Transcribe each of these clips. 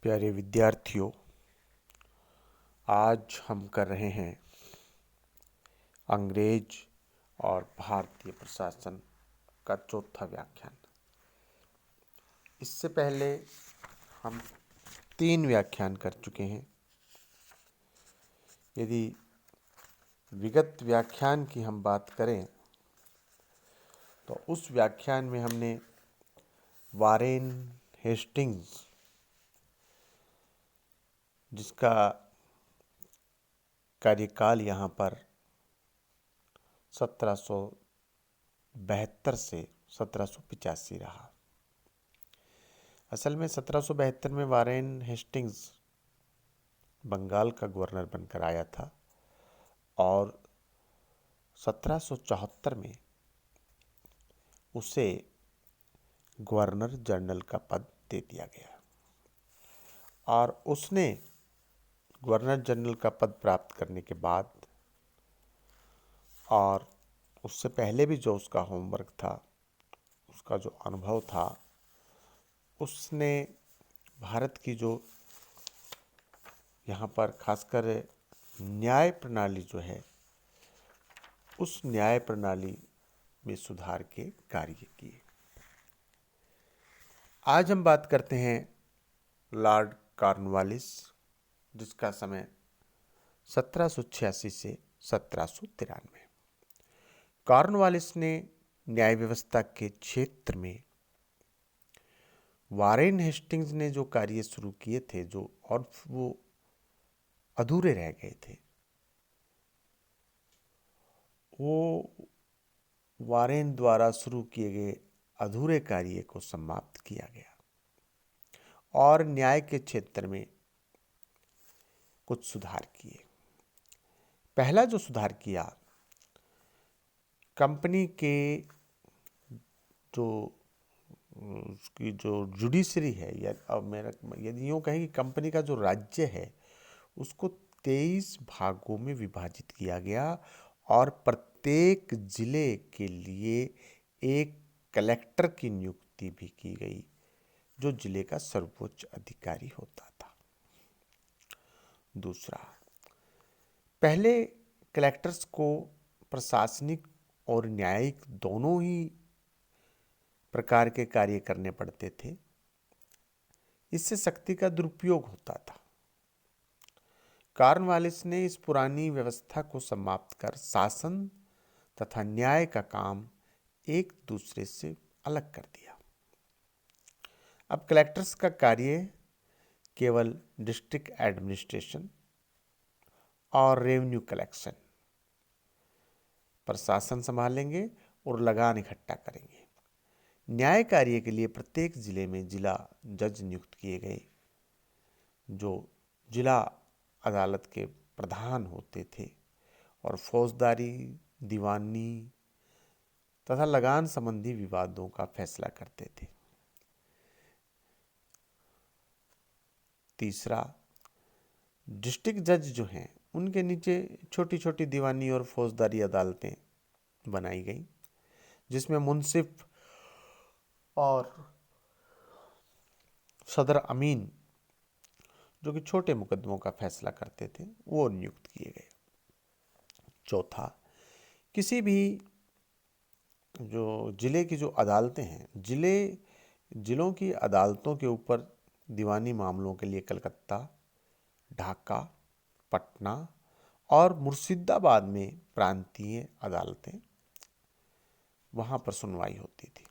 प्यारे विद्यार्थियों, आज हम कर रहे हैं अंग्रेज और भारतीय प्रशासन का चौथा व्याख्यान। इससे पहले हम 3 व्याख्यान कर चुके हैं। यदि विगत व्याख्यान की हम बात करें तो उस व्याख्यान में हमने वारेन हेस्टिंग्स, जिसका कार्यकाल यहाँ पर 1772 से 1785 रहा। असल में 1772 में वारेन हेस्टिंग्स बंगाल का गवर्नर बनकर आया था और 1774 में उसे गवर्नर जनरल का पद दे दिया गया और उसने गवर्नर जनरल का पद प्राप्त करने के बाद और उससे पहले भी जो उसका होमवर्क था, उसका जो अनुभव था, उसने भारत की जो यहाँ पर खासकर न्याय प्रणाली जो है, उस न्याय प्रणाली में सुधार के कार्य किए। आज हम बात करते हैं लॉर्ड कॉर्नवालिस, जिसका समय 1786 से 1793। कॉर्नवालिस ने न्याय व्यवस्था के क्षेत्र में वारेन हेस्टिंग्स ने जो कार्य शुरू किए थे, जो और वो अधूरे रह गए थे, वो वारेन द्वारा शुरू किए गए अधूरे कार्य को समाप्त किया गया और न्याय के क्षेत्र में कुछ सुधार किए। पहला जो सुधार किया, कंपनी के जो उसकी जो जुडिशरी है, या अब मेरा यदि यूँ कहें कि कंपनी का जो राज्य है, उसको 23 भागों में विभाजित किया गया और प्रत्येक जिले के लिए एक कलेक्टर की नियुक्ति भी की गई, जो जिले का सर्वोच्च अधिकारी होता था। दूसरा, पहले कलेक्टर्स को प्रशासनिक और न्यायिक दोनों ही प्रकार के कार्य करने पड़ते थे। इससे शक्ति का दुरुपयोग होता था। कॉर्नवालिस ने इस पुरानी व्यवस्था को समाप्त कर शासन तथा न्याय का काम एक दूसरे से अलग कर दिया। अब कलेक्टर्स का कार्य केवल डिस्ट्रिक्ट एडमिनिस्ट्रेशन और रेवेन्यू कलेक्शन, प्रशासन संभालेंगे और लगान इकट्ठा करेंगे। न्याय कार्य के लिए प्रत्येक जिले में जिला जज नियुक्त किए गए, जो जिला अदालत के प्रधान होते थे और फौजदारी, दीवानी तथा लगान संबंधी विवादों का फैसला करते थे। तीसरा, डिस्ट्रिक्ट जज जो हैं, उनके नीचे छोटी छोटी दीवानी और फौजदारी अदालतें बनाई गई, जिसमें मुंसिफ और सदर अमीन, जो कि छोटे मुकदमों का फैसला करते थे, वो नियुक्त किए गए। चौथा, किसी भी जो जिले की जो अदालतें हैं, जिलों की अदालतों के ऊपर दीवानी मामलों के लिए कलकत्ता, ढाका, पटना और मुर्शिदाबाद में प्रांतीय अदालतें, वहाँ पर सुनवाई होती थी,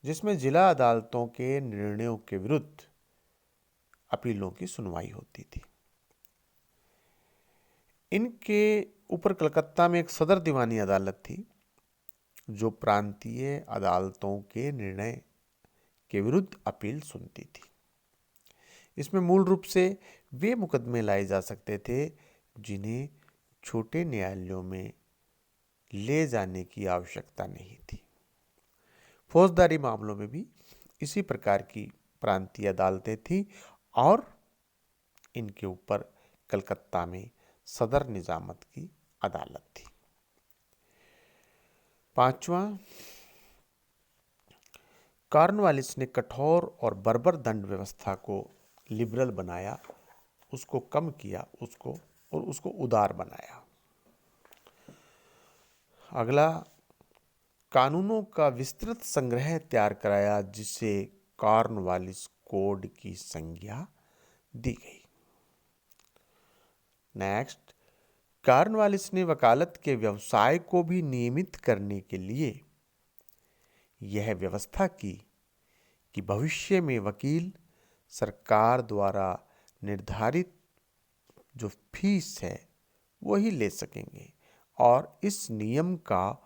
जिसमें जिला अदालतों के निर्णयों के विरुद्ध अपीलों की सुनवाई होती थी। इनके ऊपर कलकत्ता में एक सदर दीवानी अदालत थी, जो प्रांतीय अदालतों के निर्णय के विरुद्ध अपील सुनती थी। इसमें मूल रूप से वे मुकदमे लाए जा सकते थे जिन्हें छोटे न्यायालयों में ले जाने की आवश्यकता नहीं थी। फौजदारी मामलों में भी इसी प्रकार की प्रांतीय अदालतें थी और इनके ऊपर कलकत्ता में सदर निजामत की अदालत थी। पांचवा, कॉर्नवालिस ने कठोर और बर्बर दंड व्यवस्था को लिबरल बनाया, उसको कम किया उसको, और उसको उदार बनाया। अगला, कानूनों का विस्तृत संग्रह तैयार कराया जिसे कॉर्नवालिस कोड की संज्ञा दी गई। नेक्स्ट, कॉर्नवालिस ने वकालत के व्यवसाय को भी नियमित करने के लिए यह व्यवस्था की कि भविष्य में वकील सरकार द्वारा निर्धारित जो फीस है वही ले सकेंगे, और इस नियम का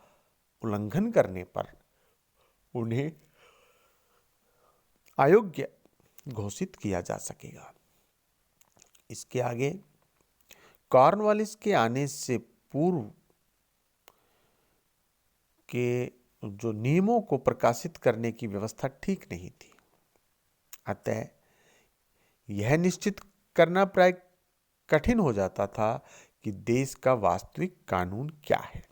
उल्लंघन करने पर उन्हें अयोग्य घोषित किया जा सकेगा। इसके आगे, कॉर्नवालिस के आने से पूर्व के जो नियमों को प्रकाशित करने की व्यवस्था ठीक नहीं थी। अतः यह निश्चित करना प्राय कठिन हो जाता था कि देश का वास्तविक कानून क्या है।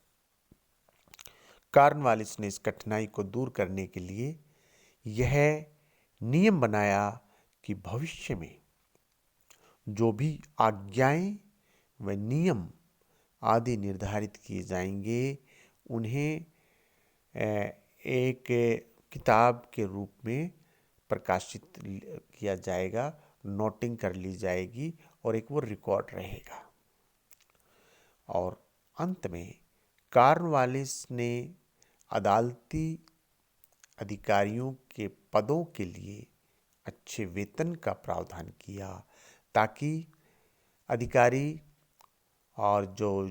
कॉर्नवालिस ने इस कठिनाई को दूर करने के लिए यह नियम बनाया कि भविष्य में जो भी आज्ञाएं व नियम आदि निर्धारित किए जाएंगे उन्हें एक किताब के रूप में प्रकाशित किया जाएगा, नोटिंग कर ली जाएगी और एक वो रिकॉर्ड रहेगा। और अंत में कॉर्नवालिस ने अदालती अधिकारियों के पदों के लिए अच्छे वेतन का प्रावधान किया ताकि अधिकारी और जो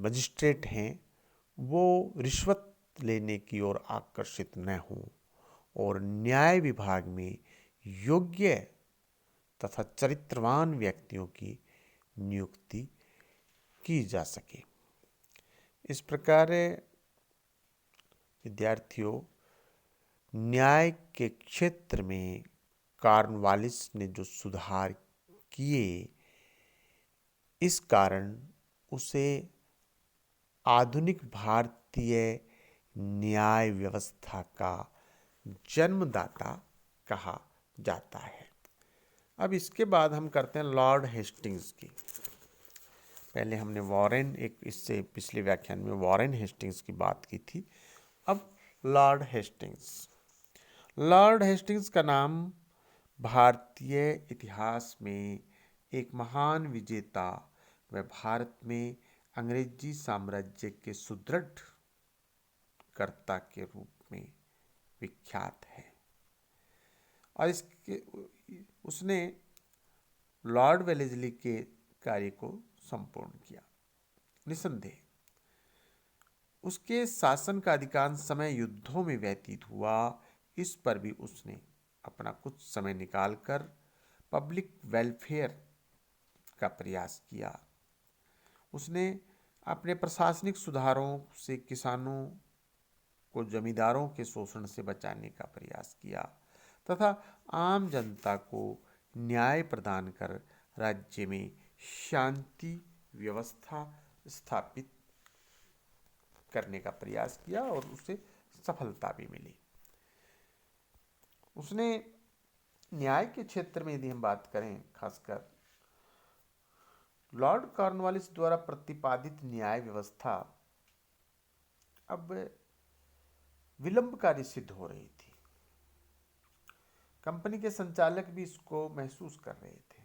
मजिस्ट्रेट हैं वो रिश्वत लेने की ओर आकर्षित न हों और न्याय विभाग में योग्य तथा चरित्रवान व्यक्तियों की नियुक्ति की जा सके। इस प्रकार विद्यार्थियों, न्याय के क्षेत्र में कॉर्नवालिस ने जो सुधार किए, इस कारण उसे आधुनिक भारतीय न्याय व्यवस्था का जन्मदाता कहा जाता है। अब इसके बाद हम करते हैं लॉर्ड हेस्टिंग्स की। पहले हमने वॉरेन, एक इससे पिछले व्याख्यान में वॉरेन हेस्टिंग्स की बात की थी। अब लॉर्ड हेस्टिंग्स। लॉर्ड हेस्टिंग्स का नाम भारतीय इतिहास में एक महान विजेता व भारत में अंग्रेजी साम्राज्य के सुदृढ़ कर्ता के रूप में विख्यात है। और उसने लॉर्ड वेलेस्ली के कार्य को संपूर्ण किया। निसंदेह उसके शासन का अधिकांश समय युद्धों में व्यतीत हुआ। इस पर भी उसने अपना कुछ समय निकालकर पब्लिक वेलफेयर का प्रयास किया। उसने अपने प्रशासनिक सुधारों से किसानों को जमींदारों के शोषण से बचाने का प्रयास किया तथा आम जनता को न्याय प्रदान कर राज्य में शांति व्यवस्था स्थापित करने का प्रयास किया और उसे सफलता भी मिली। उसने न्याय के क्षेत्र में यदि हम बात करें, खासकर लॉर्ड कॉर्नवालिस द्वारा प्रतिपादित न्याय व्यवस्था अब विलंबकारी सिद्ध हो रही थी। कंपनी के संचालक भी इसको महसूस कर रहे थे।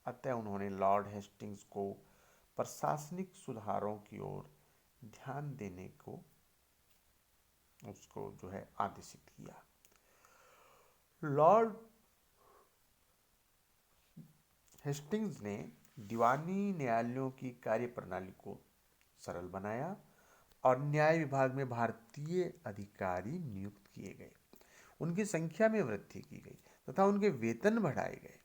अतः उन्होंने लॉर्ड हेस्टिंग्स को प्रशासनिक सुधारों की ओर ध्यान देने को उसको जो है आदेशित किया। लॉर्ड हेस्टिंग्स ने दीवानी न्यायालयों की कार्यप्रणाली को सरल बनाया और न्याय विभाग में भारतीय अधिकारी नियुक्त किए गए। उनकी संख्या में वृद्धि की गई तथा उनके वेतन बढ़ाए गए।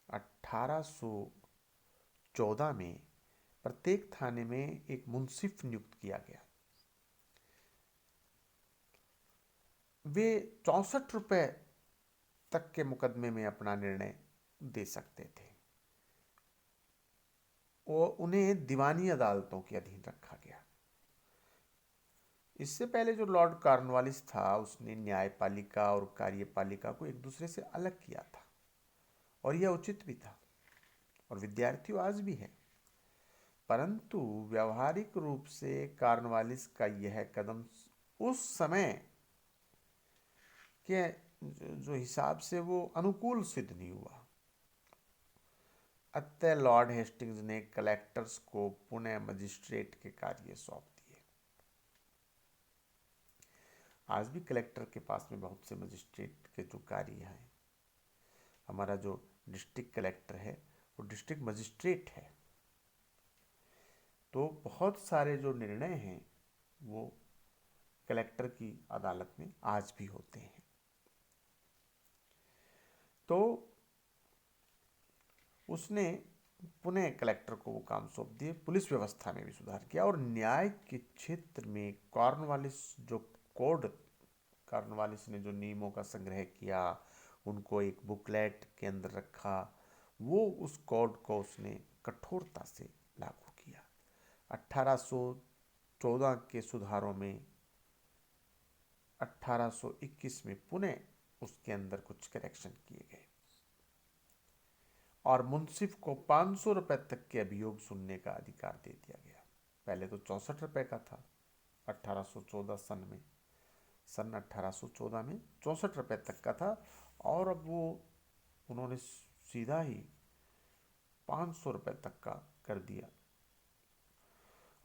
1814 में प्रत्येक थाने में एक मुंसिफ नियुक्त किया गया। वे 64 रुपए तक के मुकदमे में अपना निर्णय दे सकते थे और उन्हें दीवानी अदालतों के अधीन रखा गया। इससे पहले जो लॉर्ड कॉर्नवालिस था उसने न्यायपालिका और कार्यपालिका को एक दूसरे से अलग किया था। और यह उचित भी था और विद्यार्थियों आज भी है। परंतु व्यावहारिक रूप से कॉर्नवालिस का यह कदम उस समय के जो हिसाब से वो अनुकूल सिद्ध नहीं हुआ। अतः लॉर्ड हेस्टिंग्स ने कलेक्टर्स को पुनः मजिस्ट्रेट के कार्य सौंप दिए। आज भी कलेक्टर के पास में बहुत से मजिस्ट्रेट के जो कार्य हैं, हमारा जो डिस्ट्रिक्ट कलेक्टर है वो डिस्ट्रिक्ट मजिस्ट्रेट है। तो बहुत सारे जो निर्णय हैं वो कलेक्टर की अदालत में आज भी होते हैं। तो उसने पुनः कलेक्टर को वो काम सौंप दिए। पुलिस व्यवस्था में भी सुधार किया और न्याय के क्षेत्र में कॉर्नवालिस जो कोड, कॉर्नवालिस ने जो नियमों का संग्रह किया, उनको एक बुकलेट के अंदर रखा, वो उस कोड को उसने कठोरता से लागू किया। 1814 के सुधारों में 1821 में पुनः उसके अंदर कुछ करेक्शन किए गए और मुंसिफ को 500 रुपए तक के अभियोग सुनने का अधिकार दे दिया गया। पहले तो 64 रुपए का था 1814 सन 1814 में 64 रुपए तक का था, और अब वो उन्होंने सीधा ही 500 रुपए तक का कर दिया।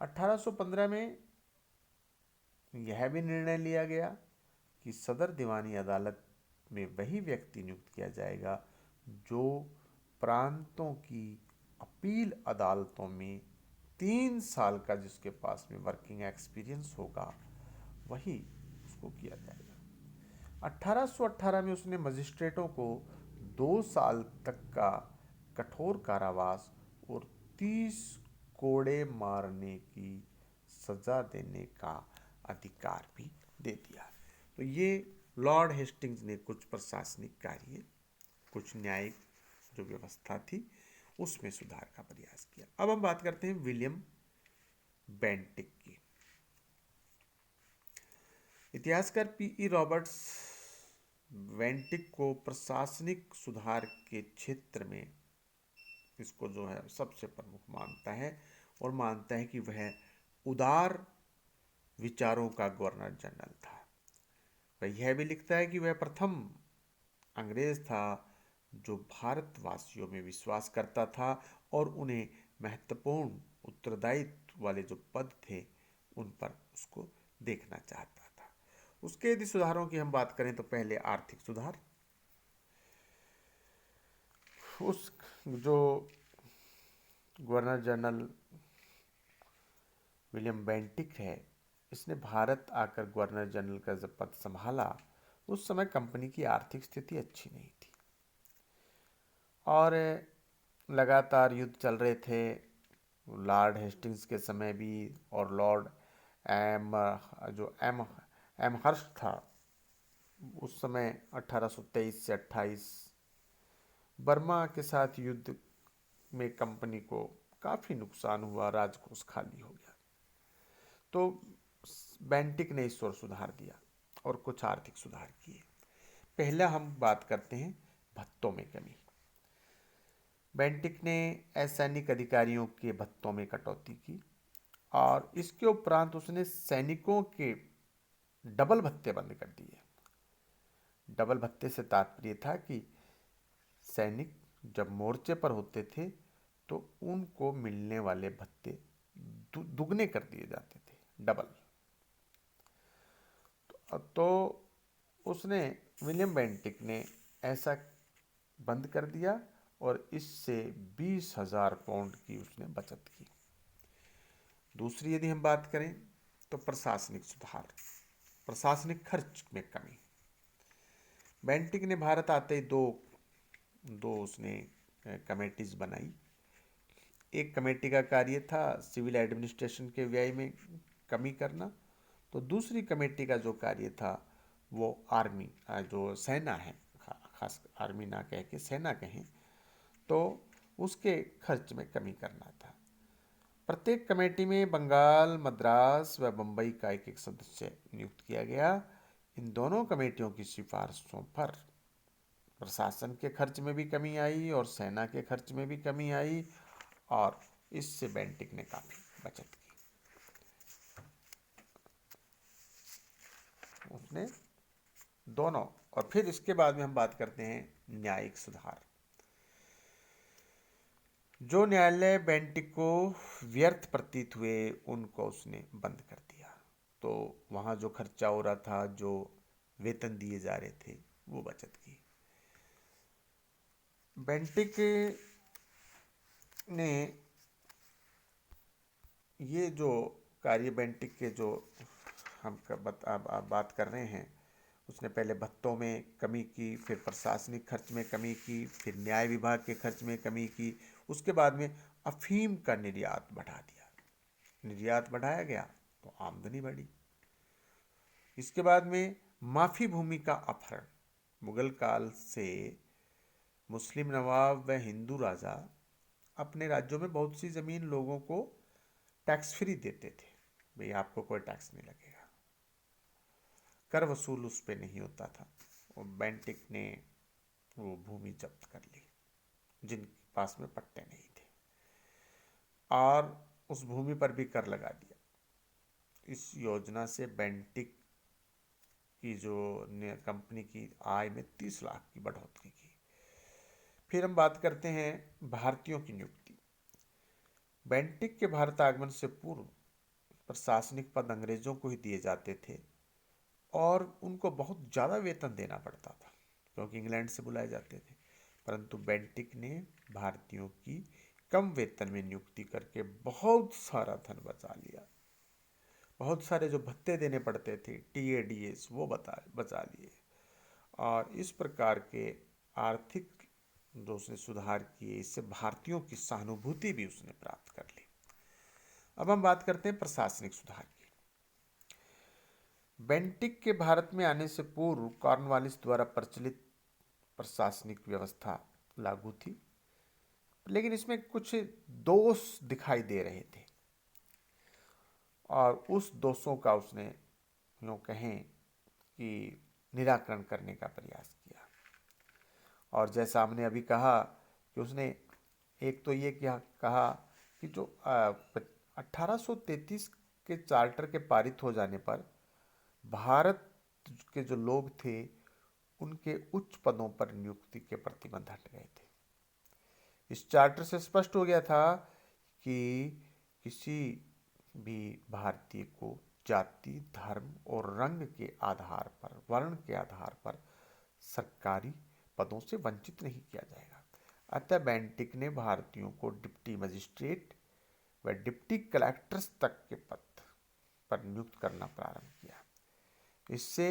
1815 में यह भी निर्णय लिया गया कि सदर दीवानी अदालत में वही व्यक्ति नियुक्त किया जाएगा जो प्रांतों की अपील अदालतों में 3 साल का जिसके पास में वर्किंग एक्सपीरियंस होगा, वही उसको किया जाएगा। 1818 में उसने मजिस्ट्रेटों को 2 साल तक का कठोर कारावास और 30 कोड़े मारने की सजा देने का अधिकार भी दे दिया। तो ये लॉर्ड हेस्टिंग्स ने कुछ प्रशासनिक कार्य, कुछ न्यायिक जो व्यवस्था थी उसमें सुधार का प्रयास किया। अब हम बात करते हैं विलियम बेंटिक की। इतिहासकार पीई रॉबर्ट्स बेंटिक को प्रशासनिक सुधार के क्षेत्र में इसको जो है सबसे प्रमुख मानता है और मानता है कि वह उदार विचारों का गवर्नर जनरल था। वह यह भी लिखता है कि वह प्रथम अंग्रेज था जो भारतवासियों में विश्वास करता था और उन्हें महत्वपूर्ण उत्तरदायित्व वाले जो पद थे उन पर उसको देखना चाहता था। उसके यदि सुधारों की हम बात करें तो पहले आर्थिक सुधार। उस जो गवर्नर जनरल विलियम बेंटिक है, इसने भारत आकर गवर्नर जनरल का जब पद संभाला, उस समय कंपनी की आर्थिक स्थिति अच्छी नहीं थी और लगातार युद्ध चल रहे थे। लॉर्ड हेस्टिंग्स के समय भी और लॉर्ड एम हर्स्ट था, उस समय 1823 से 28 बर्मा के साथ युद्ध में कंपनी को काफ़ी नुकसान हुआ, राजकोष खाली हो गया। तो बेंटिक ने इस ओर सुधार दिया और कुछ आर्थिक सुधार किए। पहला हम बात करते हैं भत्तों में कमी। बेंटिक ने असैनिक अधिकारियों के भत्तों में कटौती की और इसके उपरांत उसने सैनिकों के डबल भत्ते बंद कर दिए। डबल भत्ते से तात्पर्य था कि सैनिक जब मोर्चे पर होते थे तो उनको मिलने वाले भत्ते दुगने कर दिए जाते थे, डबल। तो उसने विलियम बेंटिक ने ऐसा बंद कर दिया और इससे 20,000 पाउंड की उसने बचत की। दूसरी यदि हम बात करें तो प्रशासनिक सुधार, प्रशासनिक खर्च में कमी। बेंटिक ने भारत आते ही दो उसने कमेटीज बनाई। एक कमेटी का कार्य था सिविल एडमिनिस्ट्रेशन के व्यय में कमी करना, तो दूसरी कमेटी का जो कार्य था वो आर्मी, जो सेना है, खास आर्मी ना कह के सेना कहें, तो उसके खर्च में कमी करना था। प्रत्येक कमेटी में बंगाल, मद्रास व बम्बई का एक एक सदस्य नियुक्त किया गया। इन दोनों कमेटियों की सिफारिशों पर प्रशासन के खर्च में भी कमी आई और सेना के खर्च में भी कमी आई, और इससे बेंटिक ने काफी बचत की। उसने दोनों। और फिर इसके बाद में हम बात करते हैं न्यायिक सुधार। जो न्यायालय बेंटिक को व्यर्थ प्रतीत हुए उनको उसने बंद कर दिया। तो वहाँ जो खर्चा हो रहा था, जो वेतन दिए जा रहे थे, वो बचत की। बेंटिक ने ये जो कार्य बेंटिक के जो हम बात कर रहे हैं, उसने पहले भत्तों में कमी की, फिर प्रशासनिक खर्च में कमी की, फिर न्याय विभाग के खर्च में कमी की, उसके बाद में अफीम का निर्यात बढ़ा दिया। निर्यात बढ़ाया गया तो आमदनी बढ़ी। इसके बाद में माफी भूमि का अपहरण। मुगल काल से मुस्लिम नवाब व हिंदू राजा अपने राज्यों में बहुत सी जमीन लोगों को टैक्स फ्री देते थे, भाई आपको कोई टैक्स नहीं लगेगा, कर वसूल उस पर नहीं होता था। और बेंटिक ने वो भूमि जब्त कर ली जिनके पास में पट्टे नहीं थे, और उस भूमि पर भी कर लगा दिया। इस योजना से बेंटिक की जो कंपनी की आय में 30 लाख की बढ़ोतरी की। फिर हम बात करते हैं भारतीयों की नियुक्ति। बेंटिक के भारत आगमन से पूर्व प्रशासनिक पद अंग्रेजों को ही दिए जाते थे, और उनको बहुत ज़्यादा वेतन देना पड़ता था क्योंकि इंग्लैंड से बुलाए जाते थे। परंतु बेंटिक ने भारतीयों की कम वेतन में नियुक्ति करके बहुत सारा धन बचा लिया। बहुत सारे जो भत्ते देने पड़ते थे, TADS, वो बचा लिए, और इस प्रकार के आर्थिक जो उसने सुधार किए, इससे भारतीयों की सहानुभूति भी उसने प्राप्त कर ली। अब हम बात करते हैं प्रशासनिक सुधार की। बेंटिक के भारत में आने से पूर्व कॉर्नवालिस द्वारा प्रचलित प्रशासनिक व्यवस्था लागू थी, लेकिन इसमें कुछ दोष दिखाई दे रहे थे, और उस दोषों का उसने यूँ कहें कि निराकरण करने का प्रयास किया। और जैसा हमने अभी कहा कि उसने एक तो ये क्या कहा कि जो 1833 के चार्टर के पारित हो जाने पर भारत के जो लोग थे उनके उच्च पदों पर नियुक्ति के प्रतिबंध हट गए थे। इस चार्टर से स्पष्ट हो गया था कि किसी भी भारतीय को जाति, धर्म और रंग के आधार पर, वर्ण के आधार पर सरकारी पदों से वंचित नहीं किया जाएगा। अतः बेंटिक ने भारतीयों को डिप्टी मजिस्ट्रेट व डिप्टी कलेक्टर्स तक के पद पर नियुक्त करना प्रारंभ किया। इससे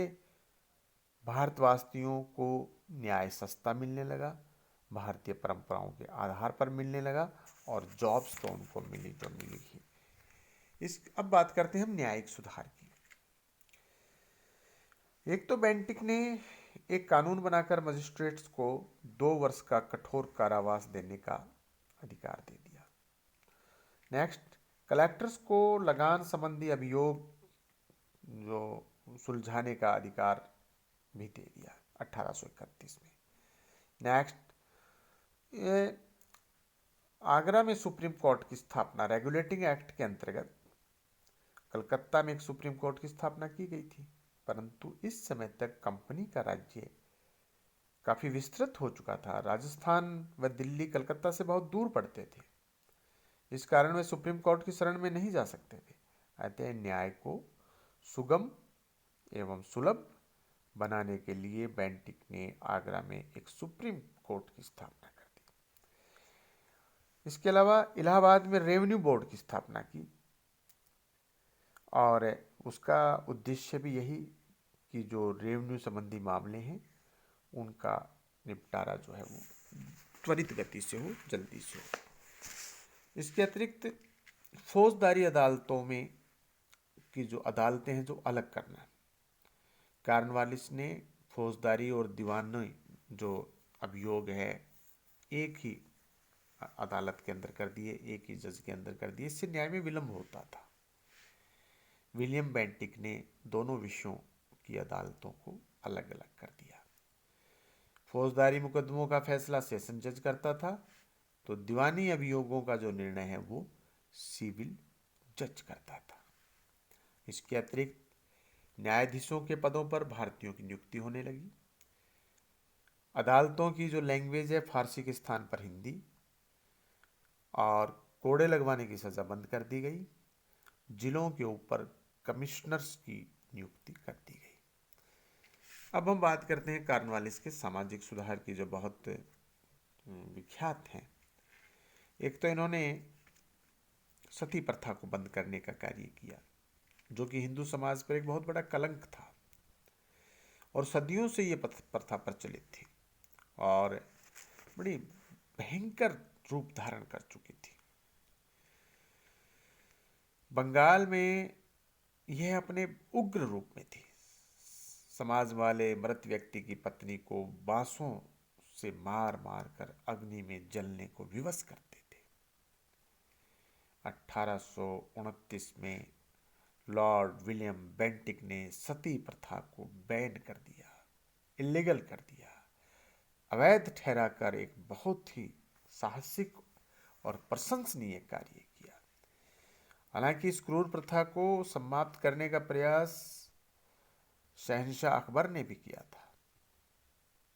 भारतवासियों को न्याय सस्ता मिलने लगा, भारतीय परंपराओं के आधार पर मिलने लगा, और जॉब्स तो उनको मिली तो मिली ही। अब बात करते हैं हम न्यायिक सुधार की। एक तो बेंटिक ने एक कानून बनाकर मजिस्ट्रेट्स को 2 वर्ष का कठोर कारावास देने का अधिकार दे दिया। नेक्स्ट, कलेक्टर्स को लगान संबंधी अभियोग जो सुलझाने का अधिकार भी दे दिया 1831 में। नेक्स्ट, आगरा में सुप्रीम कोर्ट की स्थापना रेगुलेटिंग एक्ट के अंतर्गत कलकत्ता में एक सुप्रीम कोर्ट की स्थापना की गई थी, परंतु इस समय तक कंपनी का राज्य काफी विस्तृत हो चुका था। राजस्थान व दिल्ली कलकत्ता से बहुत दूर पड़ते थे, इस कारण वे सुप्रीम कोर्ट की शरण में नहीं जा सकते थे। अतः न्याय को सुगम एवं सुलभ बनाने के लिए बेंटिक ने आगरा में एक सुप्रीम कोर्ट की स्थापना कर दी। इसके अलावा इलाहाबाद में रेवेन्यू बोर्ड की स्थापना की, और उसका उद्देश्य भी यही कि जो रेवेन्यू संबंधी मामले हैं उनका निपटारा जो है वो त्वरित गति से हो, जल्दी से हो। इसके अतिरिक्त फौजदारी अदालतों में की जो अदालतें हैं जो अलग करना, कॉर्नवालिस ने फौजदारी और दीवानी जो अभियोग है एक ही अदालत के अंदर कर दिए, एक ही जज के अंदर कर दिए, इससे न्याय में विलंब होता था। विलियम बेंटिक ने दोनों विषयों की अदालतों को अलग अलग कर दिया। फौजदारी मुकदमों का फैसला सेशन जज करता था, तो दीवानी अभियोगों का जो निर्णय है वो सिविल जज करता था। इसके अतिरिक्त न्यायाधीशों के पदों पर भारतीयों की नियुक्ति होने लगी। अदालतों की जो लैंग्वेज है, फारसी के स्थान पर हिंदी, और कोड़े लगवाने की सजा बंद कर दी गई। जिलों के ऊपर कमिश्नर्स की नियुक्ति कर दी गई। अब हम बात करते हैं कॉर्नवालिस के सामाजिक सुधार की, जो बहुत विख्यात हैं। एक तो इन्होंने सती प्रथा को बंद करने का कार्य किया, जो कि हिंदू समाज पर एक बहुत बड़ा कलंक था और सदियों से ये प्रथा प्रचलित थी और बड़ी भयंकर रूप धारण कर चुकी थी। बंगाल में यह अपने उग्र रूप में थी। समाज वाले मृत व्यक्ति की पत्नी को बांसों से मार मार कर अग्नि में जलने को विवश करते थे। 1829 में लॉर्ड विलियम बेंटिक ने सती प्रथा को बैन कर दिया, इलीगल कर दिया, अवैध ठहराकर एक बहुत ही साहसिक और प्रशंसनीय कार्य किया। हालांकि इस क्रूर प्रथा को समाप्त करने का प्रयास शहंशाह अकबर ने भी किया था,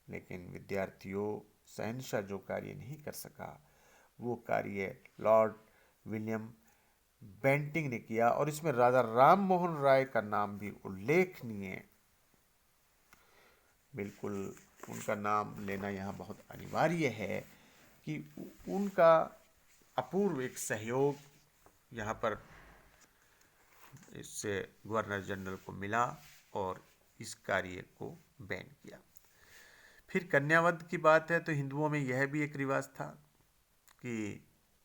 लेकिन विद्यार्थियों, शहंशाह जो कार्य नहीं कर सका वो कार्य लॉर्ड विलियम बेंटिक ने किया, और इसमें राजा राम मोहन राय का नाम भी उल्लेखनीय, बिल्कुल उनका नाम लेना यहाँ बहुत अनिवार्य है कि उनका अपूर्व एक सहयोग यहाँ पर इससे गवर्नर जनरल को मिला और इस कार्य को बैन किया। फिर कन्यावध की बात है तो हिंदुओं में यह भी एक रिवाज था कि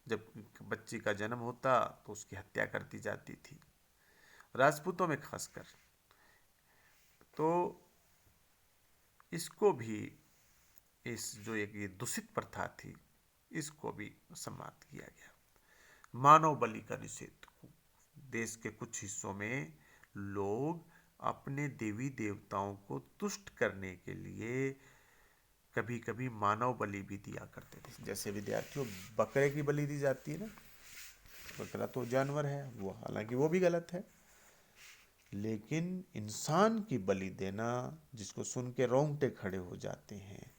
जब बच्ची का जन्म होता तो उसकी हत्या कर दी जाती थी, राजपूतों में खासकर। तो इसको भी, इस जो एक ये दूषित प्रथा थी, इसको भी समाप्त किया गया। मानव बलि का निषेध। देश के कुछ हिस्सों में लोग अपने देवी देवताओं को तुष्ट करने के लिए कभी कभी मानव बलि भी दिया करते थे। जैसे विद्यार्थियों, बकरे की बलि दी जाती है ना, बकरा तो जानवर है वो, हालांकि वो भी गलत है, लेकिन इंसान की बलि देना, जिसको सुन के रोंगटे खड़े हो जाते हैं,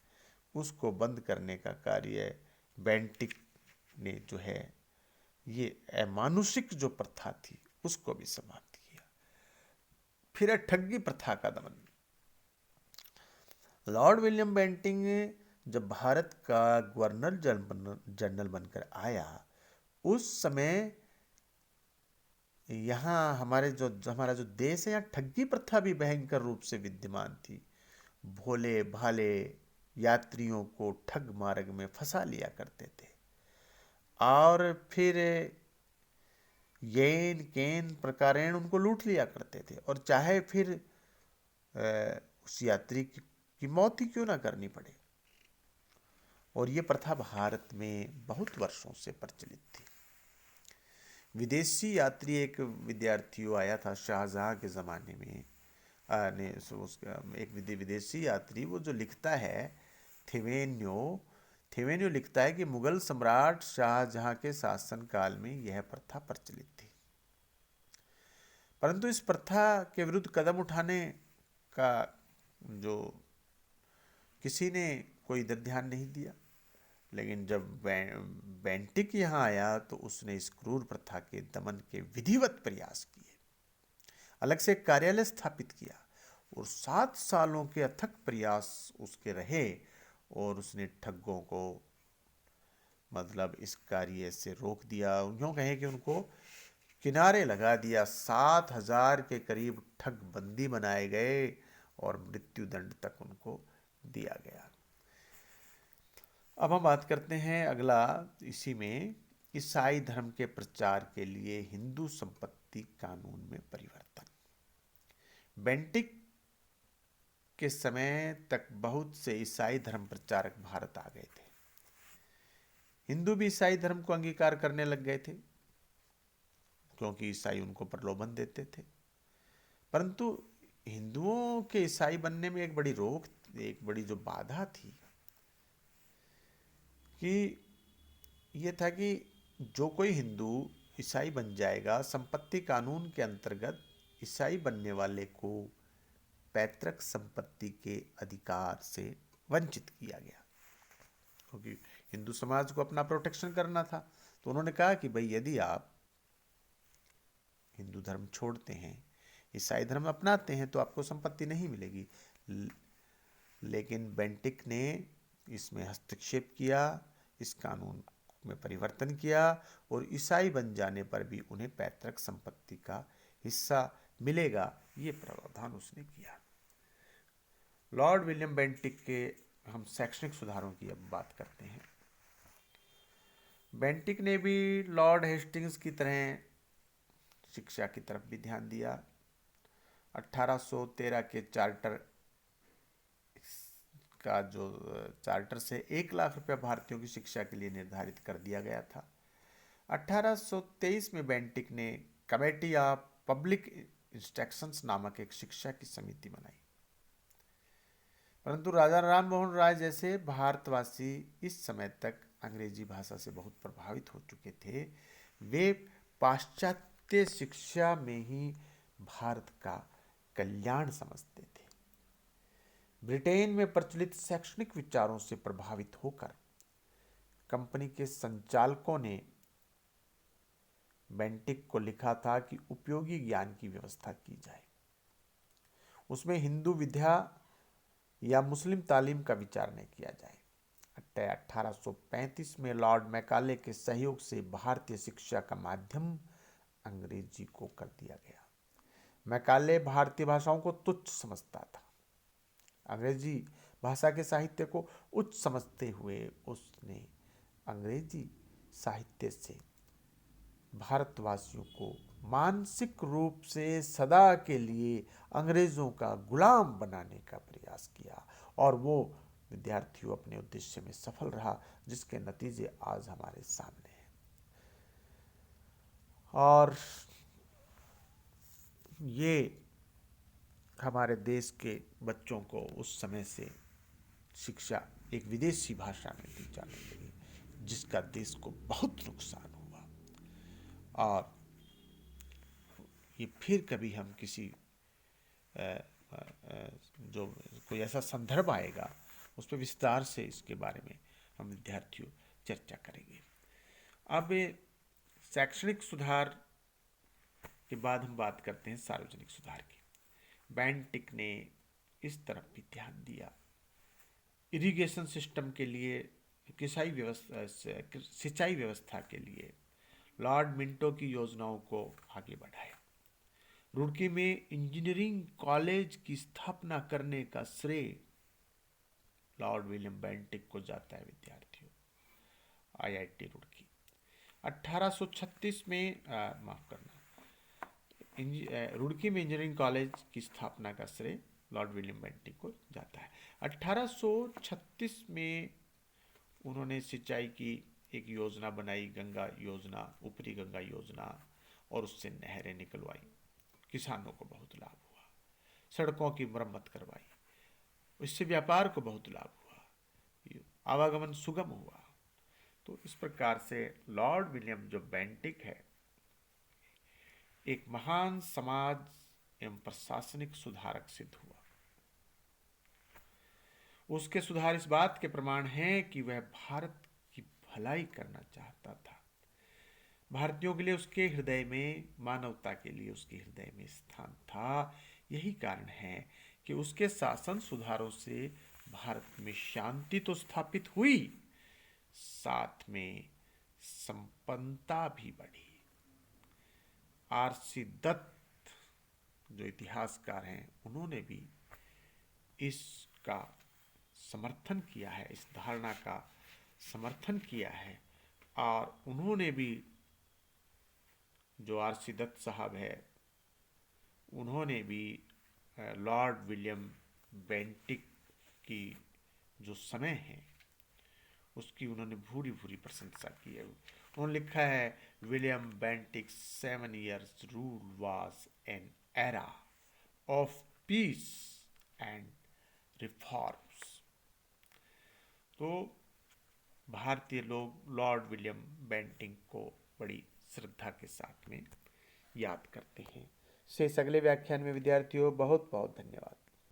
उसको बंद करने का कार्य बेंटिक ने जो है, ये अमानुषिक जो प्रथा थी उसको भी समाप्त किया। फिर ठगी प्रथा का दमन। लॉर्ड विलियम बेंटिक जब भारत का गवर्नर जनरल बनकर आया, उस समय यहाँ हमारा जो देश है, यहाँ ठगी प्रथा भी भयंकर रूप से विद्यमान थी। भोले भाले यात्रियों को ठग मार्ग में फंसा लिया करते थे और फिर येन केन प्रकारेण उनको लूट लिया करते थे, और चाहे फिर उस यात्री की मौत ही क्यों ना करनी पड़े। और ये प्रथा भारत में बहुत वर्षों से प्रचलित थी। विदेशी यात्री, एक विद्यार्थी आया था शाहजहां के ज़माने में, एक विदेशी यात्री, वो जो लिखता है थिवेन्यो लिखता है कि मुगल सम्राट शाहजहां के शासनकाल में यह प्रथा प्रचलित थी, परंतु इस प्रथा के विरुद्ध कदम उठाने का जो किसी ने कोई इधर ध्यान नहीं दिया। लेकिन जब बेंटिक यहाँ आया तो उसने इस क्रूर प्रथा के दमन के विधिवत प्रयास किए, अलग से कार्यालय स्थापित किया, और 7 सालों के अथक प्रयास उसके रहे, और उसने ठगों को मतलब इस कार्य से रोक दिया। यूँ कहें कि उनको किनारे लगा दिया। 7,000 के करीब ठग बंदी बनाए गए और मृत्यु दंड तक उनको दिया गया। अब हम बात करते हैं अगला, इसी में ईसाई धर्म के प्रचार के लिए हिंदू संपत्ति कानून में परिवर्तन। बेंटिक के समय तक बहुत से ईसाई धर्म प्रचारक भारत आ गए थे। हिंदू भी ईसाई धर्म को अंगीकार करने लग गए थे, क्योंकि ईसाई उनको प्रलोभन देते थे। परंतु हिंदुओं के ईसाई बनने में एक बड़ी जो बाधा थी कि ये था कि जो कोई हिंदू ईसाई बन जाएगा, संपत्ति कानून के अंतर्गत ईसाई बनने वाले को पैतृक संपत्ति के अधिकार से वंचित किया गया, क्योंकि हिंदू समाज को अपना प्रोटेक्शन करना था। तो उन्होंने कहा कि भाई यदि आप हिंदू धर्म छोड़ते हैं, ईसाई धर्म अपनाते हैं, तो आपको संपत्ति नहीं मिलेगी। लेकिन बेंटिक ने इसमें हस्तक्षेप किया, इस कानून में परिवर्तन किया और ईसाई बन जाने पर भी उन्हें पैतृक संपत्ति का हिस्सा मिलेगा, ये प्रावधान उसने किया। लॉर्ड विलियम बेंटिक के हम शैक्षणिक सुधारों की अब बात करते हैं। बेंटिक ने भी लॉर्ड हेस्टिंग्स की तरह शिक्षा की तरफ भी ध्यान दिया। 1813 के चार्टर का जो चार्टर से 1 लाख रुपया भारतीयों की शिक्षा के लिए निर्धारित कर दिया गया था। 1823 में बेंटिक ने कमेटी ऑफ पब्लिक इंस्ट्रक्शंस नामक एक शिक्षा की समिति बनाई, परंतु राजा राम मोहन राय जैसे भारतवासी इस समय तक अंग्रेजी भाषा से बहुत प्रभावित हो चुके थे। वे पाश्चात्य शिक्षा में ही भारत का कल्याण समझते थे। ब्रिटेन में प्रचलित शैक्षणिक विचारों से प्रभावित होकर कंपनी के संचालकों ने बेंटिक को लिखा था कि उपयोगी ज्ञान की व्यवस्था की जाए। उसमें हिंदू विद्या या मुस्लिम तालीम का विचार नहीं किया जाए। 1835 में लॉर्ड मैकाले के सहयोग से भारतीय शिक्षा का माध्यम अंग्रेजी को कर दिया गया। मैकाले भारतीय भाषाओं को तुच्छ समझता था। अंग्रेजी भाषा के साहित्य को उच्च समझते हुए उसने अंग्रेजी साहित्य से भारतवासियों को मानसिक रूप से सदा के लिए अंग्रेजों का गुलाम बनाने का प्रयास किया और वो विद्यार्थियों अपने उद्देश्य में सफल रहा, जिसके नतीजे आज हमारे सामने हैं। और ये हमारे देश के बच्चों को उस समय से शिक्षा एक विदेशी भाषा में दी जाने लगी, जिसका देश को बहुत नुकसान हुआ। और ये फिर कभी हम किसी जो कोई ऐसा संदर्भ आएगा उस पर विस्तार से इसके बारे में हम विद्यार्थियों चर्चा करेंगे। अब शैक्षणिक सुधार के बाद हम बात करते हैं सार्वजनिक सुधार की। बेंटिक ने इस तरफ भी ध्यान दिया। इरिगेशन सिस्टम के लिए, सिंचाई व्यवस्था के लिए लॉर्ड मिंटो की योजनाओं को आगे बढ़ाया। रुड़की में इंजीनियरिंग कॉलेज की स्थापना करने का श्रेय लॉर्ड विलियम बेंटिक को जाता है। विद्यार्थियों, आईआईटी रुड़की 1836 में रुड़की में इंजीनियरिंग कॉलेज की स्थापना का श्रेय लॉर्ड विलियम बेंटिक को जाता है। 1836 में उन्होंने सिंचाई की एक योजना बनाई, गंगा योजना, ऊपरी गंगा योजना, और उससे नहरें निकलवाई। किसानों को बहुत लाभ हुआ। सड़कों की मरम्मत करवाई, इससे व्यापार को बहुत लाभ हुआ, आवागमन सुगम हुआ। तो इस प्रकार से लॉर्ड विलियम जो बेंटिक है, एक महान समाज एवं प्रशासनिक सुधारक सिद्ध हुआ। उसके सुधार इस बात के प्रमाण हैं कि वह भारत की भलाई करना चाहता था। भारतीयों के लिए उसके हृदय में, मानवता के लिए उसके हृदय में स्थान था। यही कारण है कि उसके शासन सुधारों से भारत में शांति तो स्थापित हुई, साथ में संपन्नता भी बढ़ी। आरसी दत्त जो इतिहासकार हैं, उन्होंने भी इसका समर्थन किया है, इस धारणा का समर्थन किया है। और उन्होंने भी, जो आरसी दत्त साहब है, उन्होंने भी लॉर्ड विलियम बेंटिक की जो समय है उसकी उन्होंने भूरी भूरी प्रशंसा की है। उन्होंने लिखा है, William Bentinck 7 years rule was an era of peace and reforms. तो भारतीय लोग लॉर्ड विलियम बेंटिंक को बड़ी श्रद्धा के साथ में याद करते हैं। शेष अगले व्याख्यान में विद्यार्थियों, बहुत बहुत धन्यवाद।